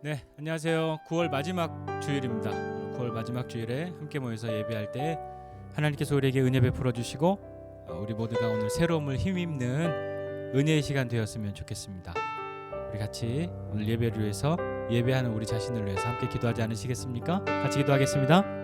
네, 안녕하세요. 9월 마지막 주일입니다. 9월 마지막 주일에 함께 모여서 예배할 때 하나님께서 우리에게 은혜 베풀어 주시고 우리 모두가 오늘 새로움을 힘입는 은혜의 시간 되었으면 좋겠습니다. 우리 같이 오늘 예배를 위해서 예배하는 우리 자신을 위해서 함께 기도하지 않으시겠습니까? 같이 기도하겠습니다.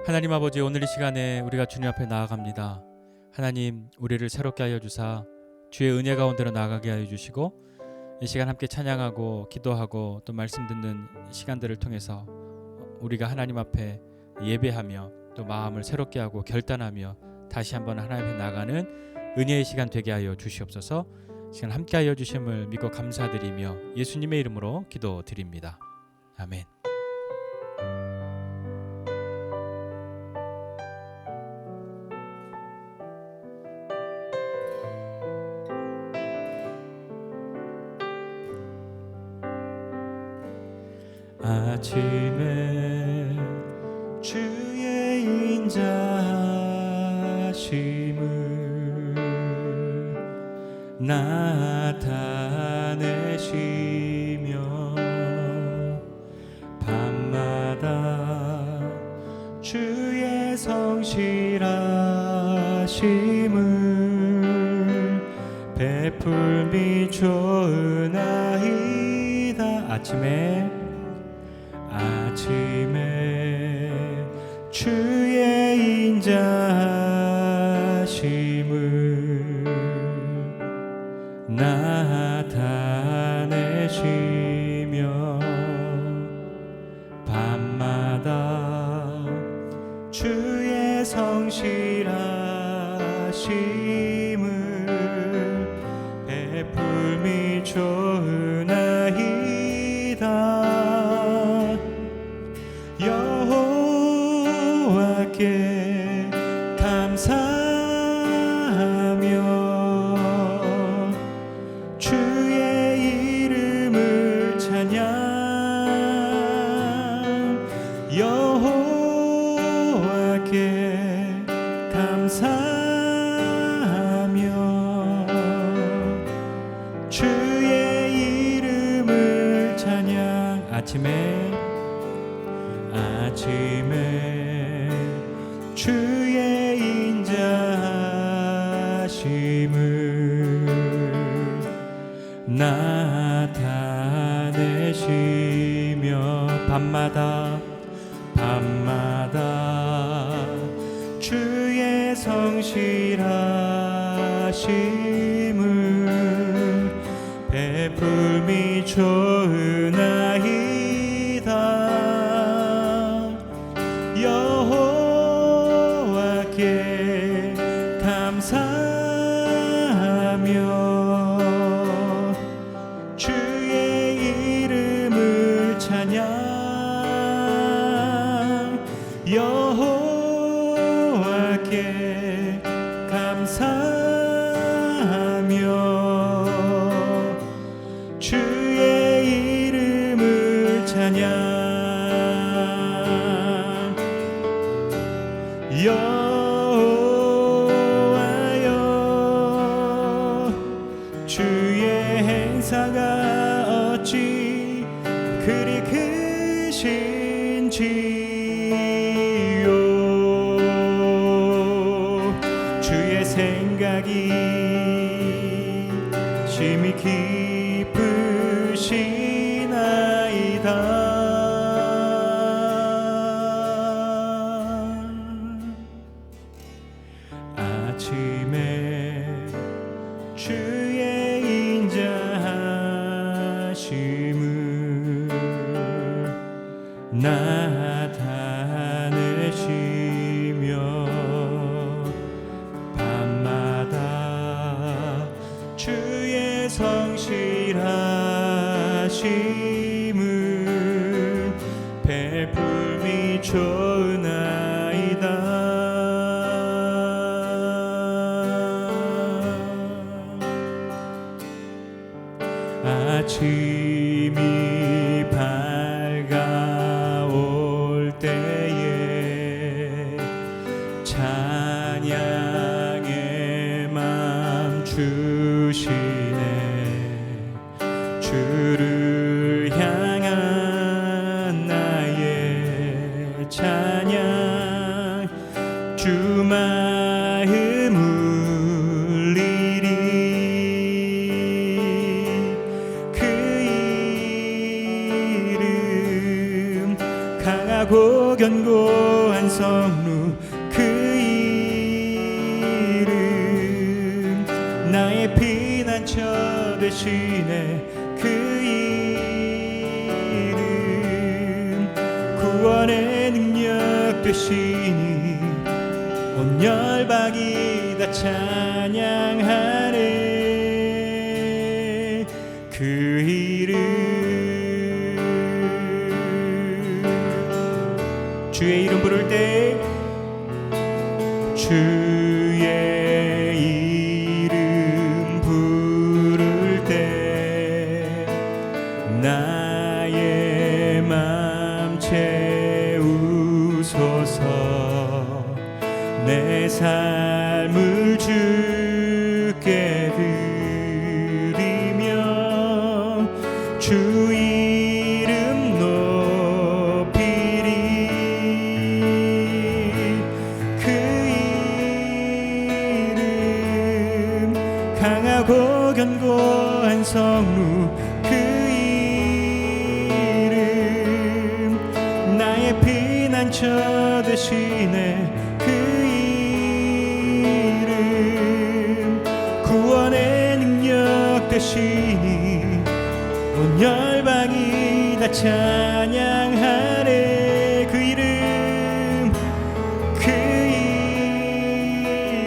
하나님 아버지, 오늘 이 시간에 우리가 주님 앞에 나아갑니다. 하나님, 우리를 새롭게 하여 주사 주의 은혜 가운데로 나아가게 하여 주시고 이 시간 함께 찬양하고 기도하고 또 말씀 듣는 시간들을 통해서 우리가 하나님 앞에 예배하며 또 마음을 새롭게 하고 결단하며 다시 한번 하나님 앞에 나가는 은혜의 시간 되게 하여 주시옵소서. 시간 함께 하여 주심을 믿고 감사드리며 예수님의 이름으로 기도드립니다. 아멘. 아침에 주의 인자하심을 나타내시며 밤마다 주의 성실하심을 베풀미 좋으나이다. 아침에 주의 인자하심을 나타내시며 밤마다 주의 성실하심을 베풀미 좋으나이다. 여호와께 감사하며 주의 이름을 찬양. 여호와께 감사하며 주의 이름을 찬양. 아침에 주의 인자하심을 나타내시며 밤마다 주의 성실하심을 베풀미 좋으나이다. 여호와께 감사하며 주의 이름을 찬양. 여호와께 감사하며 주의 이름을 찬양. 여호와여, 주의 행사가 어찌 그리 크신지요. 주의 생각이 심히 깊으시도다. 아침에 주의 인자하심을 나타내시며 밤마다 주의 성실하심을 베풀미 좋으나이다. 아침이 밝아올 때에 찬양의 맘 주시네. 주를 향한 나의 찬양 주 마음 울리리. 강하고 견고한 성루 그 이름 나의 피난처 되시네. 그 이름 구원의 능력 되시니 온 열방이 다 찬양하네. 그 이름 주의 이름 부를 때 주의 이름 부를 때 나의 맘 채우소서. 내 삶을 주께 드리며 주 이름 높이리. 강하고 견고한 성루 그 이름 나의 피난처 되시네. 그 이름 구원의 능력 되시니 온 열방이 다 찬양하네. 그 이름 그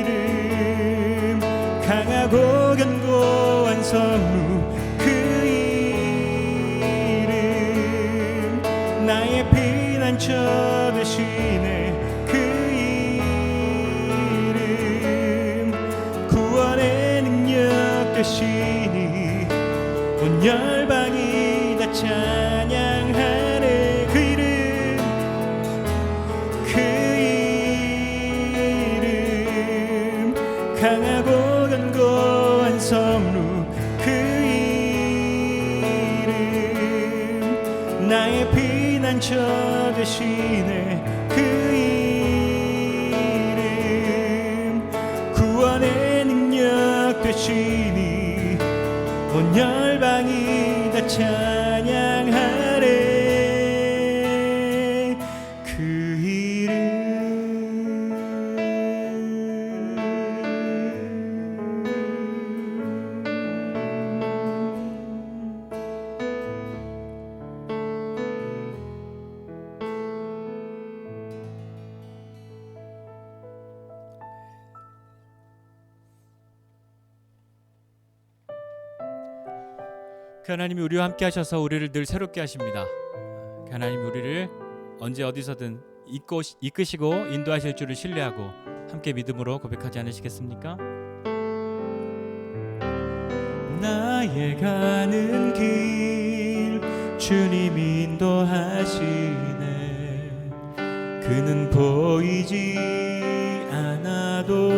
이름 강하고 견고한 성루 그 이름 나의 피난처 되시네. 그 이름 구원의 능력 되시니 온 열방이 다 찬양하네. 그 이름 그 이름 강하고 견고한 성루 그 이름 나의 피난처 되시네. 그 이름 구원의 능력 되시니 온 열방이 다 찬양하네. 그 이름 그 하나님이 우리와 함께 하셔서 우리를 늘 새롭게 하십니다. 그 하나님이 우리를 언제 어디서든 이끄시고 인도하실 줄을 신뢰하고 함께 믿음으로 고백하지 않으시겠습니까? 나의 가는 길 주님 인도하시네. 그는 보이지 않아도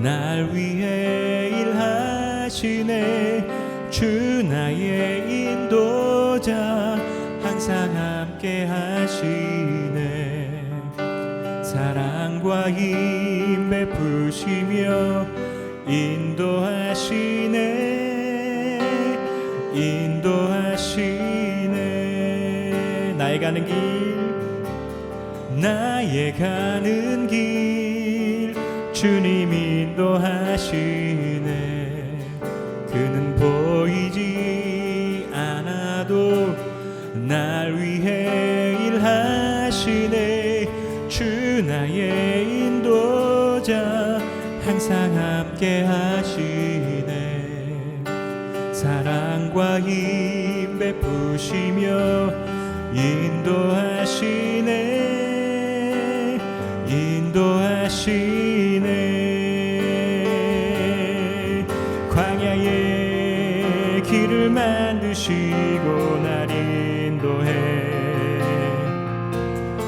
날 위해 일하시네. 주 나의 인도자 항상 함께 하시네. 사랑과 힘 베푸시며 인도하시네. 인도하시네. 나의 가는 길 나의 가는 길 주님 인도하시네. 그는 보이지 않아도 날 위해 일하시네. 주 나의 인도자 항상 함께 하시네. 사랑과 힘 베푸시며 인도하시네. 인도하시네. 광야의 길을 만드시고 날 인도해.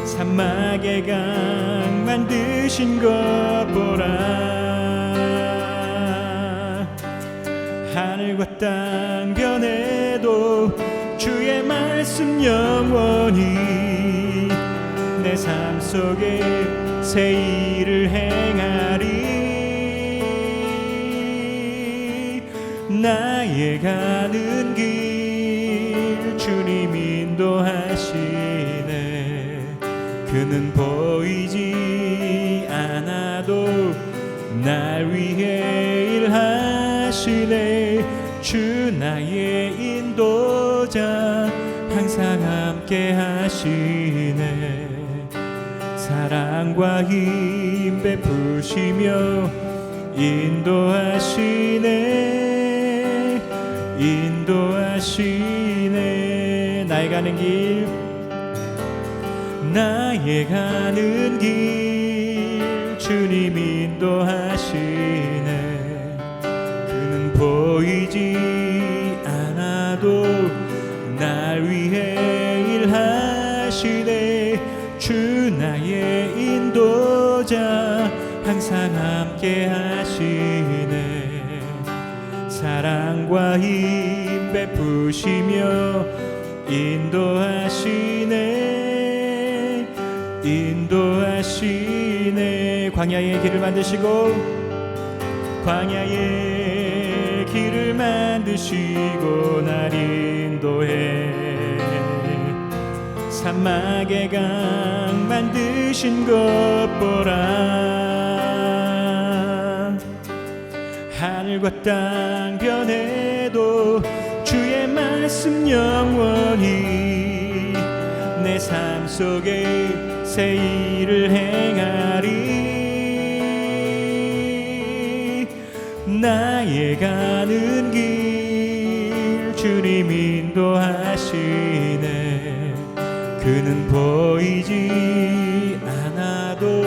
사막의 강 만드신 것 보라. 하늘과 땅 변해도 주의 말씀 영원히 내 삶 속에 새 일을 행하리. 나의 가는 길 주님 인도하시네. 그는 보이지 않아도 날 위해 일하시네. 주 나의 인도자 항상 함께 하시네. 사랑과 힘 베푸시며 인도하시네. 인도하시네. 나의 가는 길 나의 가는 길 주님 인도하시네. 그는 보이지 않아도 날 위해 일하시네. 주 나의 인도자 항상 함께 하시네. 사랑과 힘 베푸시며 인도하시네. 인도하시네. 광야의 길을 만드시고 광야의 길을 만드시고 날 인도해. 사막의 강 만드신 것 보라. 하늘과 땅 변해도 주의 말씀 영원히 내 삶 속에 새 일을 행하리. 나의 가는 길 주님 인도하시네. 그는 보이지 않아도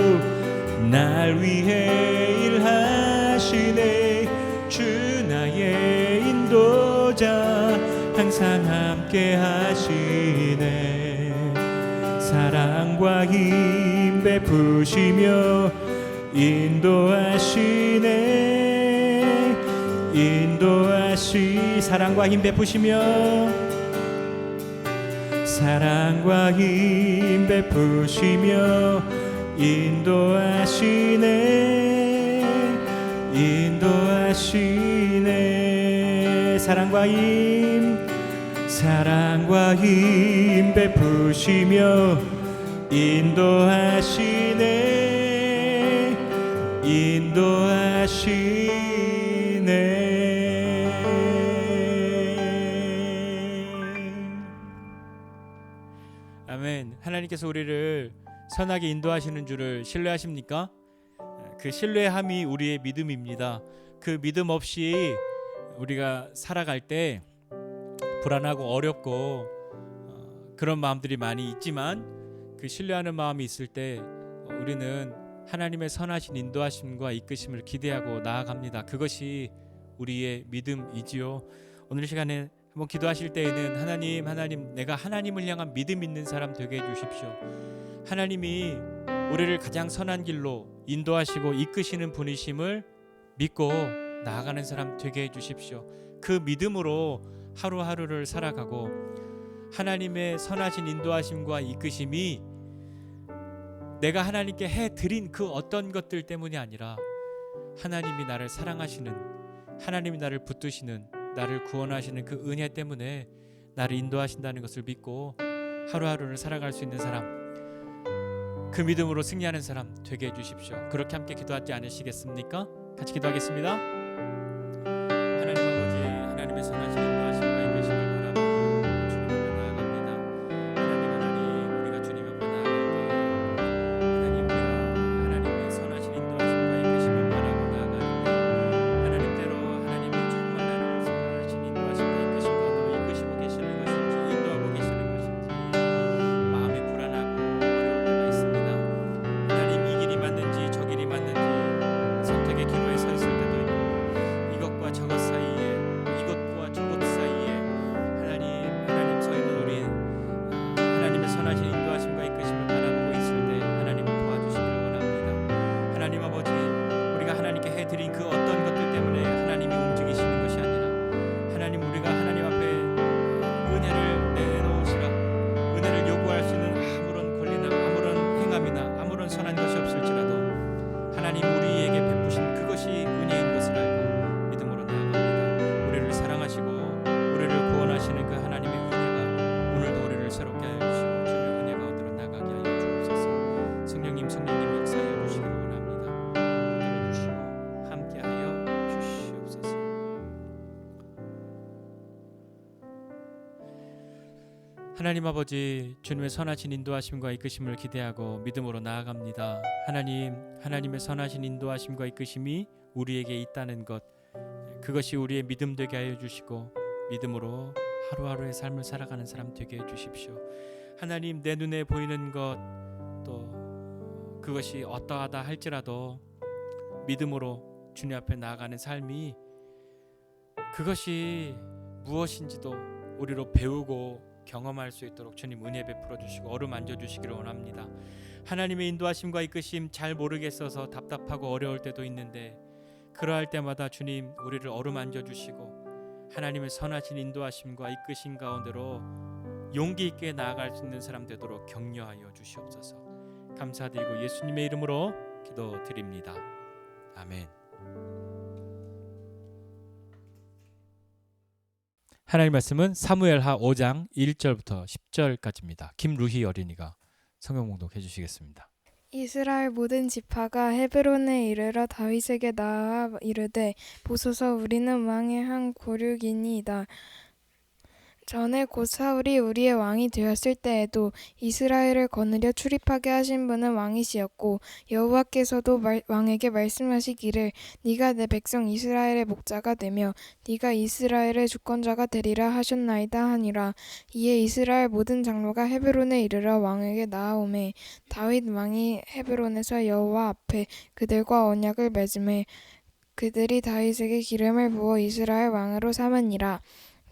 날 위해 일하시네. 주 나의 인도자 항상 함께 하시네. 사랑과 힘 베푸시며 인도하시네. 사랑과 힘 베푸시며 사랑과 힘 베푸시며 인도하시네. 인도하시네. 사랑과 힘 베푸시며 인도하시네. 인도하시네. 아멘. 하나님께서 우리를 선하게 인도하시는 줄을 신뢰하십니까? 그 신뢰함이 우리의 믿음입니다. 그 믿음 없이 우리가 살아갈 때 불안하고 어렵고 그런 마음들이 많이 있지만 그 신뢰하는 마음이 있을 때 우리는 하나님의 선하신 인도하심과 이끄심을 기대하고 나아갑니다. 그것이 우리의 믿음이지요. 오늘 시간에 한번 기도하실 때에는 하나님 내가 하나님을 향한 믿음 있는 사람 되게 해주십시오. 하나님이 우리를 가장 선한 길로 인도하시고 이끄시는 분이심을 믿고 나아가는 사람 되게 해주십시오. 그 믿음으로 하루하루를 살아가고 하나님의 선하신 인도하심과 이끄심이 내가 하나님께 해드린 그 어떤 것들 때문이 아니라 하나님이 나를 사랑하시는, 하나님이 나를 붙드시는, 나를 구원하시는 그 은혜 때문에 나를 인도하신다는 것을 믿고 하루하루를 살아갈 수 있는 사람, 그 믿음으로 승리하는 사람 되게 해주십시오. 그렇게 함께 기도하지 않으시겠습니까? 같이 기도하겠습니다. 하나님 아버지, 하나님의 선하신 인도하심과 이끄심을 바라보고 주님 앞에 나아갑니다. 하나님, 우리가 주님 앞에 나아갈 때 하나님, 우리가 하나님의 선하신 인도하심과 이끄심을 바라고 나아가는데 하나님대로 하나님이 정말 나를 선하신 인도하심과 이끄심 가운데로 이끄시고 계시는 것인지 인도하고 계시는 것인지 마음이 불안하고 어려울 때가 있습니다. 하나님, 이 길이 맞는지 저 길이 맞는지 선택의 기로에 서 있을 때도 있고 이것과 저것 사이에 이것과 저것 사이에 하나님 서 있는 우리 하나님의 선하신 인도하심과 이끄심을 바라보고 있을 때 하나님을 도와주시기를 원합니다. 하나님 아버지, 우리가 하나님께 해드린 그 어떤 것들 때문에 하나님이 움직이시는 것이 아니라 하나님, 우리가 하나님 앞에 은혜를 내놓으시라, 은혜를 요구할 수 있는 아무런 권리나 아무런 행함이나 아무런 선한 것이 없을지라도 하나님 우리에게 베푸신 그것이 은혜인 것을 알고 믿음으로 나아갑니다. 우리를 사랑하시고 우리를 구원하시는 그 하나님의 은혜가 오늘도 우리를 새롭게 하여 주시고 주의 은혜 가운데로 나가게 하여 주옵소서. 성령님 역사하여 주시기를 원합니다. 들어주시고 함께하여 주시옵소서. 하나님 아버지, 주님의 선하신 인도하심과 이끄심을 기대하고 믿음으로 나아갑니다. 하나님의 선하신 인도하심과 이끄심이 우리에게 있다는 것, 그것이 우리의 믿음 되게 하여 주시고 믿음으로 하루하루의 삶을 살아가는 사람 되게 해 주십시오. 하나님, 내 눈에 보이는 것 또 그것이 어떠하다 할지라도 믿음으로 주님 앞에 나아가는 삶이 그것이 무엇인지도 우리로 배우고 경험할 수 있도록 주님 은혜 베풀어 주시고 어루만져 주시기를 원합니다. 하나님의 인도하심과 이끄심 잘 모르겠어서 답답하고 어려울 때도 있는데 그러할 때마다 주님 우리를 어루만져 주시고 하나님의 선하신 인도하심과 이끄심 가운데로 용기 있게 나아갈 수 있는 사람 되도록 격려하여 주시옵소서. 감사드리고 예수님의 이름으로 기도드립니다. 아멘. 하나님 말씀은 사무엘하 5장 1절부터 10절까지입니다. 김루희 어린이가 성경 봉독해 주시겠습니다. 이스라엘 모든 지파가 헤브론에 이르러 다윗에게 나아 이르되 보소서, 우리는 왕의 한 고륙이니이다. 전에 곧 사울이 우리의 왕이 되었을 때에도 이스라엘을 거느려 출입하게 하신 분은 왕이시었고 여호와께서도 왕에게 말씀하시기를 네가 내 백성 이스라엘의 목자가 되며 네가 이스라엘의 주권자가 되리라 하셨나이다 하니라. 이에 이스라엘 모든 장로가 헤브론에 이르러 왕에게 나아오매 다윗 왕이 헤브론에서 여호와 앞에 그들과 언약을 맺음에 그들이 다윗에게 기름을 부어 이스라엘 왕으로 삼으니라.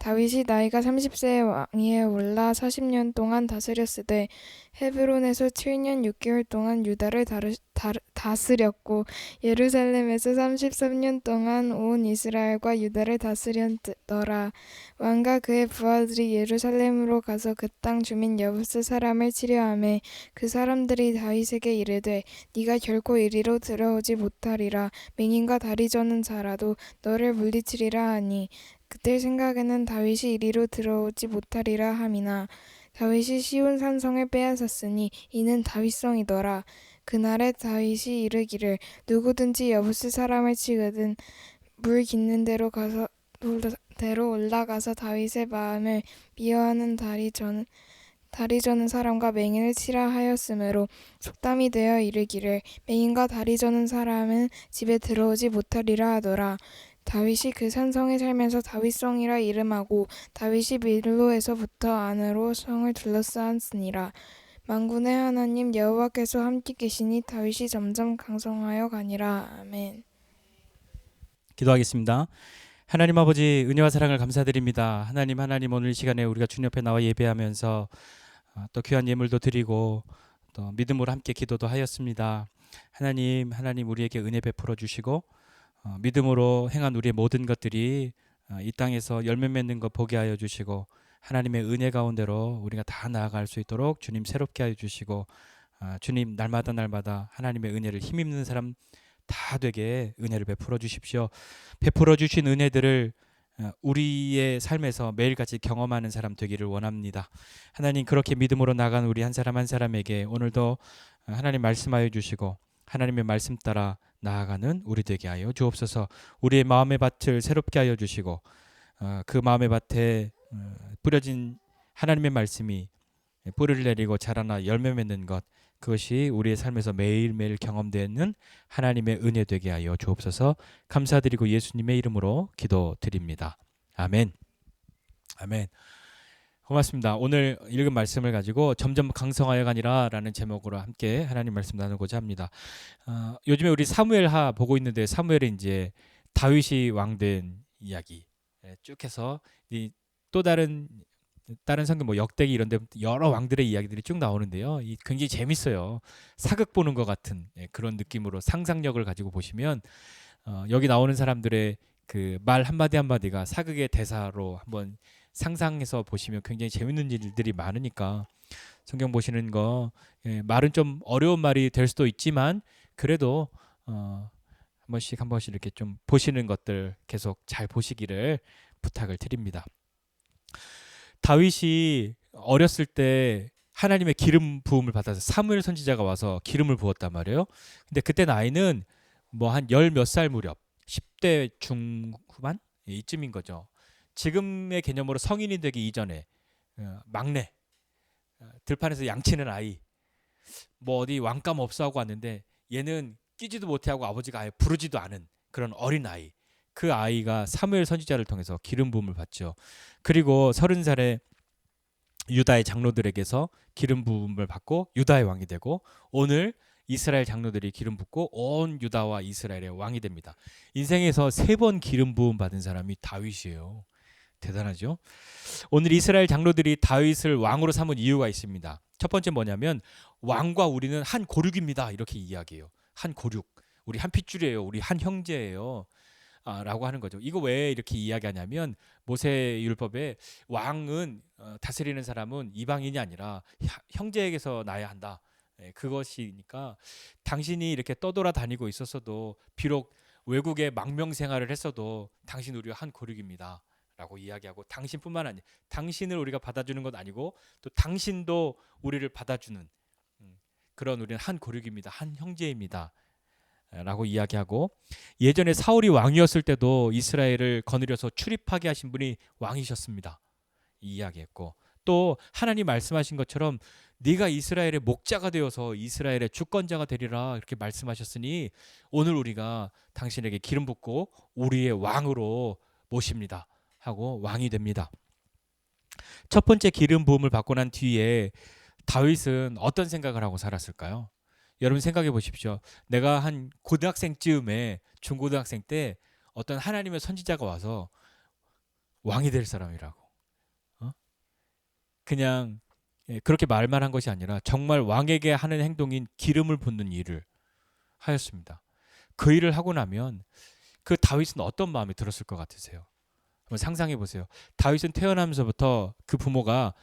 다윗이 나이가 30세의 왕위에 올라 40년 동안 다스렸으되 헤브론에서 7년 6개월 동안 유다를 다스렸고 예루살렘에서 33년 동안 온 이스라엘과 유다를 다스렸더라. 왕과 그의 부하들이 예루살렘으로 가서 그 땅 주민 여부스 사람을 치려하매 그 사람들이 다윗에게 이르되 네가 결코 이리로 들어오지 못하리라. 맹인과 다리 저는 자라도 너를 물리치리라 하니 그들 생각에는 다윗이 이리로 들어오지 못하리라 함이나 다윗이 시온 산성을 빼앗았으니 이는 다윗성이더라. 그날에 다윗이 이르기를 누구든지 여부스 사람을 치거든 물 깃는 데로 올라가서 다윗의 마음을 미워하는 다리 저는 사람과 맹인을 치라 하였으므로 속담이 되어 이르기를 맹인과 다리 저는 사람은 집에 들어오지 못하리라 하더라. 다윗이 그 산성에 살면서 다윗성이라 이름하고 다윗이 밀로에서부터 안으로 성을 둘러싸았으니라. 만군의 하나님 여호와께서 함께 계시니 다윗이 점점 강성하여 가니라. 아멘. 기도하겠습니다. 하나님 아버지, 은혜와 사랑을 감사드립니다. 하나님 오늘 이 시간에 우리가 주님 앞에 나와 예배하면서 또 귀한 예물도 드리고 또 믿음으로 함께 기도도 하였습니다. 하나님 우리에게 은혜 베풀어 주시고 믿음으로 행한 우리의 모든 것들이 이 땅에서 열매 맺는 것 보게 하여 주시고 하나님의 은혜 가운데로 우리가 다 나아갈 수 있도록 주님 새롭게 하여 주시고 주님 날마다 하나님의 은혜를 힘입는 사람 다 되게 은혜를 베풀어 주십시오. 베풀어 주신 은혜들을 우리의 삶에서 매일같이 경험하는 사람 되기를 원합니다. 하나님, 그렇게 믿음으로 나간 우리 한 사람 한 사람에게 오늘도 하나님 말씀하여 주시고 하나님의 말씀 따라 나아가는 우리 되게 하여 주옵소서. 우리의 마음의 밭을 새롭게 하여 주시고 그 마음의 밭에 뿌려진 하나님의 말씀이 뿌리를 내리고 자라나 열매 맺는 것, 그것이 우리의 삶에서 매일매일 경험되는 하나님의 은혜 되게 하여 주옵소서. 감사드리고 예수님의 이름으로 기도드립니다. 아멘. 아멘. 고맙습니다. 오늘 읽은 말씀을 가지고 점점 강성하여 가니라 라는 제목으로 함께 하나님 말씀 나누고자 합니다. 요즘에 우리 사무엘하 보고 있는데, 사무엘은 이제 다윗이 왕된 이야기 쭉 해서 또 다른 성경 뭐 역대기 이런 데 여러 왕들의 이야기들이 쭉 나오는데요. 굉장히 재밌어요. 사극 보는 것 같은 그런 느낌으로 상상력을 가지고 보시면 여기 나오는 사람들의 그 말 한마디 한마디가 사극의 대사로 한번 상상해서 보시면 굉장히 재밌는 일들이 많으니까 성경 보시는 거 말은 좀 어려운 말이 될 수도 있지만 그래도 한 번씩 이렇게 좀 보시는 것들 계속 잘 보시기를 부탁을 드립니다. 다윗이 어렸을 때 하나님의 기름 부음을 받아서 사무엘 선지자가 와서 기름을 부었단 말이에요. 근데 그때 나이는 뭐 한 열 몇 살 무렵, 10대 중후반 이쯤인 거죠. 지금의 개념으로 성인이 되기 이전에 막내, 들판에서 양치는 아이, 뭐 어디 왕감 없어 하고 왔는데 얘는 끼지도 못하고 아버지가 아예 부르지도 않은 그런 어린 아이, 그 아이가 사무엘 선지자를 통해서 기름 부음을 받죠. 그리고 30살에 유다의 장로들에게서 기름 부음을 받고 유다의 왕이 되고, 오늘 이스라엘 장로들이 기름 붓고 온 유다와 이스라엘의 왕이 됩니다. 인생에서 3번 기름 부음 받은 사람이 다윗이에요. 대단하죠? 오늘 이스라엘 장로들이 다윗을 왕으로 삼은 이유가 있습니다. 첫 번째 뭐냐면 왕과 우리는 한 고륙입니다. 이렇게 이야기해요. 한 고륙. 우리 한 핏줄이에요. 우리 한 형제예요. 라고 하는 거죠. 이거 왜 이렇게 이야기하냐면 모세율법에 왕은 다스리는 사람은 이방인이 아니라 형제에게서 나야 한다. 그것이니까 당신이 이렇게 떠돌아다니고 있었어도, 비록 외국에 망명 생활을 했어도 당신 우리와 한 고륙입니다 라고 이야기하고, 당신뿐만 아니라 당신을 우리가 받아주는 것 아니고 또 당신도 우리를 받아주는 그런 우리는 한 고륙입니다, 한 형제입니다 라고 이야기하고, 예전에 사울이 왕이었을 때도 이스라엘을 거느려서 출입하게 하신 분이 왕이셨습니다 이 이야기했고, 또 하나님 말씀하신 것처럼 네가 이스라엘의 목자가 되어서 이스라엘의 주권자가 되리라 이렇게 말씀하셨으니 오늘 우리가 당신에게 기름 붓고 우리의 왕으로 모십니다 하고 왕이 됩니다. 첫 번째 기름 부음을 받고 난 뒤에 다윗은 어떤 생각을 하고 살았을까요? 여러분 생각해 보십시오. 내가 한 고등학생쯤에, 중고등학생 때 어떤 하나님의 선지자가 와서 왕이 될 사람이라고, 그냥 그렇게 말만 한 것이 아니라 정말 왕에게 하는 행동인 기름을 붓는 일을 하였습니다. 그 일을 하고 나면 그 다윗은 어떤 마음이 들었을 것 같으세요? 한번 상상해 보세요. 다윗은 태어나면서부터 그 부모가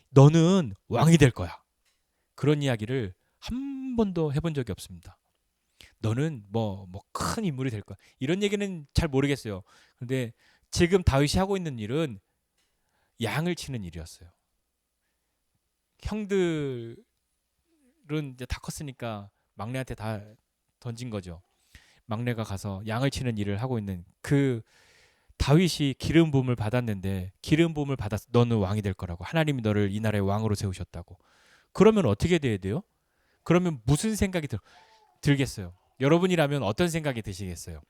너는 왕이 될 거야, 그런 이야기를 한 번도 해본 적이 없습니다. 너는 뭐 큰 인물이 될 거야, 이런 얘기는 잘 모르겠어요. 그런데 지금 다윗이 하고 있는 일은 양을 치는 일이었어요. 형들은 이제 다 컸으니까 막내한테 다 던진 거죠. 막내가 가서 양을 치는 일을 하고 있는 그 다윗이 기름 부음을 받았는데, 기름 부음을 받아서 너는 왕이 될 거라고, 하나님이 너를 이 나라의 왕으로 세우셨다고. 그러면 어떻게 돼야 돼요? 그러면 무슨 생각이 들겠어요? 여러분이라면 어떤 생각이 드시겠어요?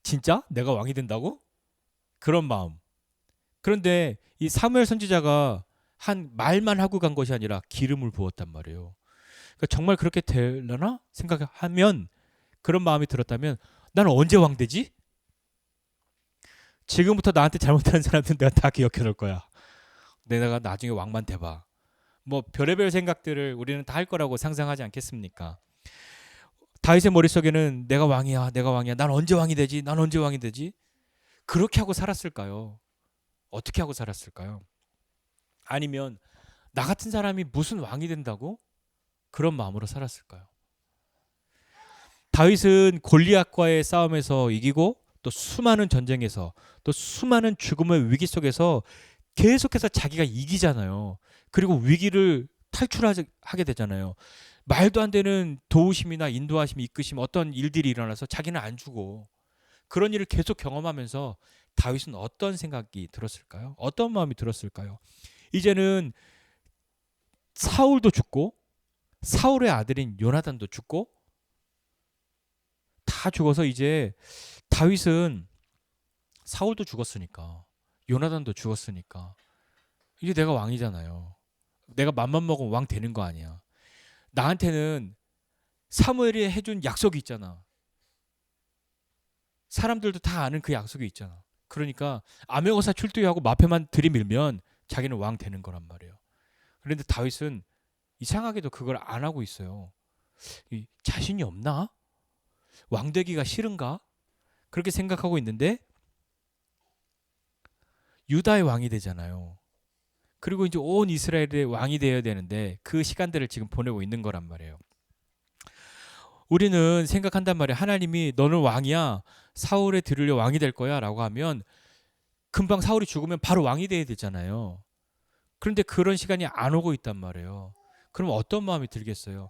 진짜 내가 왕이 된다고? 그런 마음. 그런데 이 사무엘 선지자가 한 말만 하고 간 것이 아니라 기름을 부었단 말이에요. 그러니까 정말 그렇게 되려나 생각하면, 그런 마음이 들었다면 나는 언제 왕 되지? 지금부터 나한테 잘못하는 사람들은 내가 다 기억해 놓을 거야. 내가 나중에 왕만 돼봐. 뭐 별의별 생각들을 우리는 다 할 거라고 상상하지 않겠습니까? 다윗의 머릿속에는 내가 왕이야, 내가 왕이야, 난 언제 왕이 되지, 난 언제 왕이 되지? 그렇게 하고 살았을까요? 어떻게 하고 살았을까요? 아니면 나 같은 사람이 무슨 왕이 된다고? 그런 마음으로 살았을까요? 다윗은 골리앗과의 싸움에서 이기고, 또 수많은 전쟁에서, 또 수많은 죽음의 위기 속에서 계속해서 자기가 이기잖아요. 그리고 위기를 탈출하게 되잖아요. 말도 안 되는 도우심이나 인도하심, 이끄심 어떤 일들이 일어나서 자기는 안 죽어. 그런 일을 계속 경험하면서 다윗은 어떤 생각이 들었을까요? 어떤 마음이 들었을까요? 이제는 사울도 죽고 사울의 아들인 요나단도 죽고 다 죽어서 이제 다윗은 사울도 죽었으니까 요나단도 죽었으니까 이제 내가 왕이잖아요. 내가 맘만 먹으면 왕 되는 거 아니야. 나한테는 사무엘이 해준 약속이 있잖아. 사람들도 다 아는 그 약속이 있잖아. 그러니까 암행어사 출두하고 마패만 들이밀면 자기는 왕 되는 거란 말이에요. 그런데 다윗은 이상하게도 그걸 안 하고 있어요. 자신이 없나? 왕 되기가 싫은가? 그렇게 생각하고 있는데 유다의 왕이 되잖아요. 그리고 이제 온 이스라엘의 왕이 되어야 되는데 그 시간들을 지금 보내고 있는 거란 말이에요. 우리는 생각한단 말이에요. 하나님이 너는 왕이야. 사울에 들으려 왕이 될 거야 라고 하면 금방 사울이 죽으면 바로 왕이 돼야 되잖아요. 그런데 그런 시간이 안 오고 있단 말이에요. 그럼 어떤 마음이 들겠어요?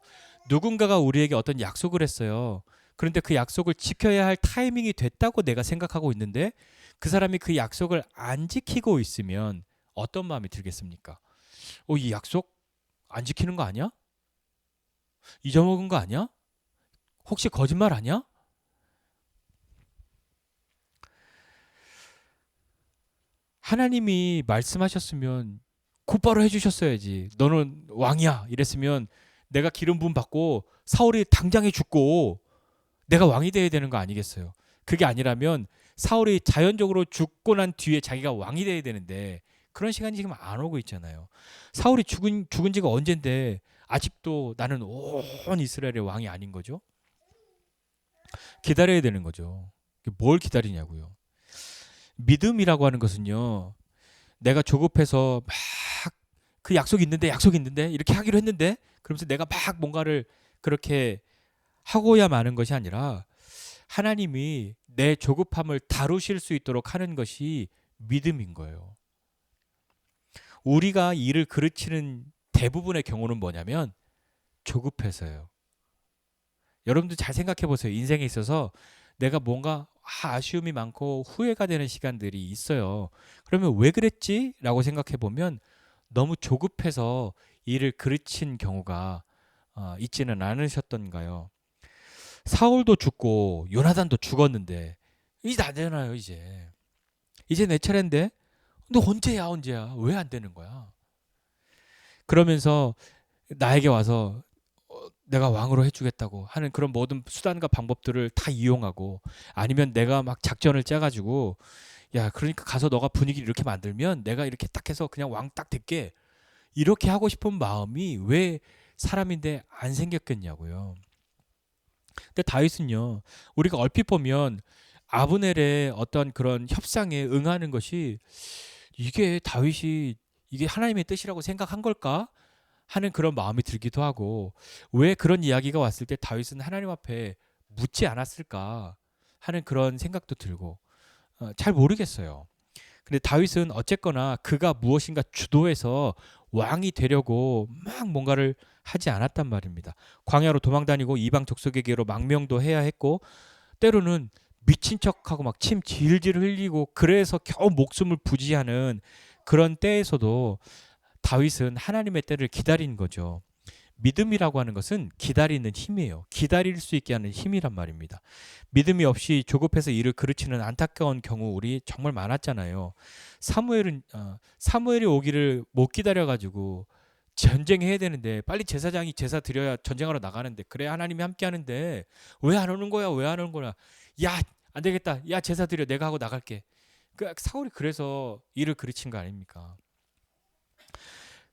누군가가 우리에게 어떤 약속을 했어요. 그런데 그 약속을 지켜야 할 타이밍이 됐다고 내가 생각하고 있는데 그 사람이 그 약속을 안 지키고 있으면 어떤 마음이 들겠습니까? 이 약속 안 지키는 거 아니야? 잊어먹은 거 아니야? 혹시 거짓말 아니야? 하나님이 말씀하셨으면 곧바로 해주셨어야지. 너는 왕이야 이랬으면 내가 기름 부음 받고 사울이 당장에 죽고 내가 왕이 돼야 되는 거 아니겠어요? 그게 아니라면 사울이 자연적으로 죽고 난 뒤에 자기가 왕이 돼야 되는데 그런 시간이 지금 안 오고 있잖아요. 사울이 죽은 지가 언젠데 아직도 나는 온 이스라엘의 왕이 아닌 거죠. 기다려야 되는 거죠. 뭘 기다리냐고요. 믿음이라고 하는 것은요. 내가 조급해서 막 그 약속이 있는데 이렇게 하기로 했는데 그러면서 내가 막 뭔가를 그렇게 하고야 마는 것이 아니라 하나님이 내 조급함을 다루실 수 있도록 하는 것이 믿음인 거예요. 우리가 일을 그르치는 대부분의 경우는 뭐냐면 조급해서요. 여러분들 잘 생각해 보세요. 인생에 있어서 내가 뭔가 아쉬움이 많고 후회가 되는 시간들이 있어요. 그러면 왜 그랬지? 라고 생각해 보면 너무 조급해서 일을 그르친 경우가 있지는 않으셨던가요? 사울도 죽고 요나단도 죽었는데 이제 안 되나요? 이제 내 차례인데 근데 언제야 왜 안 되는 거야? 그러면서 나에게 와서 내가 왕으로 해주겠다고 하는 그런 모든 수단과 방법들을 다 이용하고 아니면 내가 막 작전을 짜가지고 야 그러니까 가서 너가 분위기를 이렇게 만들면 내가 이렇게 딱 해서 그냥 왕 딱 될게 이렇게 하고 싶은 마음이 왜 사람인데 안 생겼겠냐고요. 근데 다윗은요 우리가 얼핏 보면 아브넬의 어떤 그런 협상에 응하는 것이 이게 다윗이 이게 하나님의 뜻이라고 생각한 걸까 하는 그런 마음이 들기도 하고 왜 그런 이야기가 왔을 때 다윗은 하나님 앞에 묻지 않았을까 하는 그런 생각도 들고 잘 모르겠어요. 근데 다윗은 어쨌거나 그가 무엇인가 주도해서 왕이 되려고 막 뭔가를 하지 않았단 말입니다. 광야로 도망다니고 이방 족속에게로 망명도 해야 했고 때로는 미친 척하고 막 침 질질 흘리고 그래서 겨우 목숨을 부지하는 그런 때에서도 다윗은 하나님의 때를 기다린 거죠. 믿음이라고 하는 것은 기다리는 힘이에요. 기다릴 수 있게 하는 힘이란 말입니다. 믿음이 없이 조급해서 일을 그르치는 안타까운 경우 우리 정말 많았잖아요. 사무엘이 오기를 못 기다려가지고 전쟁해야 되는데 빨리 제사장이 제사 드려야 전쟁하러 나가는데 그래 하나님이 함께 하는데 왜 안 오는 거야? 왜 안 오는 거야? 야, 안 되겠다. 야, 제사 드려. 내가 하고 나갈게. 사울이 그래서 일을 그르친 거 아닙니까?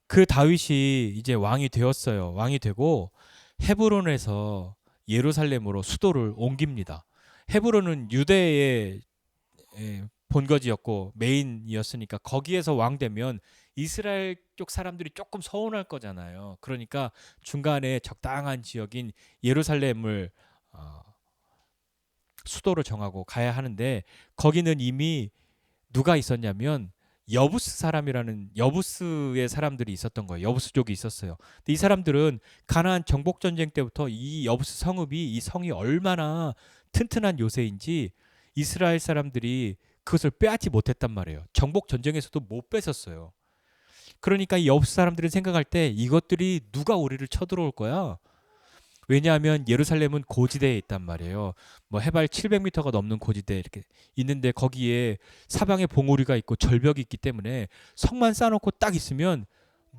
그 다윗이 이제 왕이 되었어요. 왕이 되고 헤브론에서 예루살렘으로 수도를 옮깁니다. 헤브론은 유대의 본거지였고 메인이었으니까 거기에서 왕 되면 이스라엘 쪽 사람들이 조금 서운할 거잖아요. 그러니까 중간에 적당한 지역인 예루살렘을 수도로 정하고 가야 하는데 거기는 이미 누가 있었냐면 여부스 사람이라는 여부스의 사람들이 있었던 거예요. 여부스족이 있었어요. 근데 이 사람들은 가나안 정복 전쟁 때부터 이 여부스 성읍이 이 성이 얼마나 튼튼한 요새인지 이스라엘 사람들이 그것을 빼앗지 못했단 말이에요. 정복 전쟁에서도 못 뺏었어요. 그러니까 이 여부스 사람들은 생각할 때 이것들이 누가 우리를 쳐들어올 거야? 왜냐하면 예루살렘은 고지대에 있단 말이에요. 뭐 해발 700m가 넘는 고지대에 이렇게 있는데 거기에 사방에 봉우리가 있고 절벽이 있기 때문에 성만 쌓아놓고 딱 있으면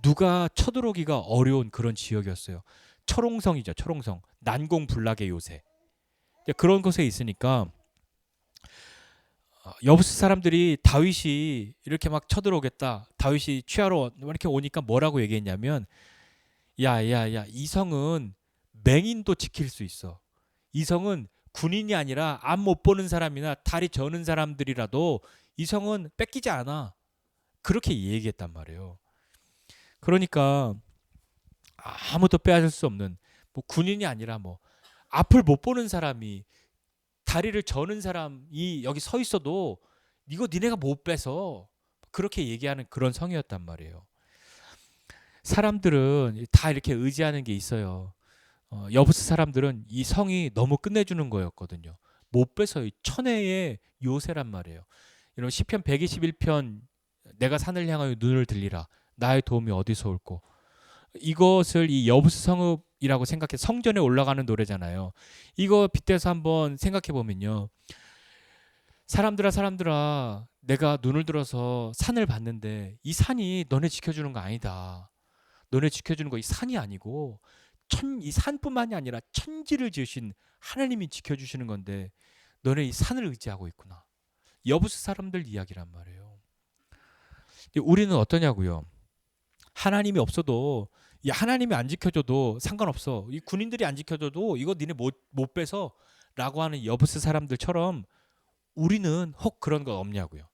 누가 쳐들어오기가 어려운 그런 지역이었어요. 철옹성이죠. 철옹성. 난공불락의 요새. 그런 곳에 있으니까 여부스 사람들이 다윗이 이렇게 막 쳐들어오겠다. 다윗이 취하러 이렇게 오니까 뭐라고 얘기했냐면 야야야 이 성은 맹인도 지킬 수 있어. 이 성은 군인이 아니라 앞 못 보는 사람이나 다리 저는 사람들이라도 이 성은 뺏기지 않아. 그렇게 얘기했단 말이에요. 그러니까 아무도 빼앗을 수 없는 뭐 군인이 아니라 뭐 앞을 못 보는 사람이 다리를 저는 사람이 여기 서 있어도 이거 니네가 못 뺏어. 그렇게 얘기하는 그런 성이었단 말이에요. 사람들은 다 이렇게 의지하는 게 있어요. 여부스 사람들은 이 성이 너무 끝내주는 거였거든요. 못 뺏어요. 천혜의 요새란 말이에요. 이런 시편 121편 내가 산을 향하여 눈을 들리라. 나의 도움이 어디서 올꼬. 이것을 이 여부스 성읍이라고 생각해 성전에 올라가는 노래잖아요. 이거 빗대서 한번 생각해 보면요. 사람들아 내가 눈을 들어서 산을 봤는데 이 산이 너네 지켜주는 거 아니다. 너네 지켜주는 거 이 산이 아니고 이 산뿐만이 아니라 천지를 지으신 하나님이 지켜주시는 건데 너네 이 산을 의지하고 있구나. 여부스 사람들 이야기란 말이에요. 우리는 어떠냐고요. 하나님이 없어도 하나님이 안 지켜줘도 상관없어. 이 군인들이 안 지켜줘도 이거 니네 못 뺏어 라고 하는 여부스 사람들처럼 우리는 혹 그런 거 없냐고요.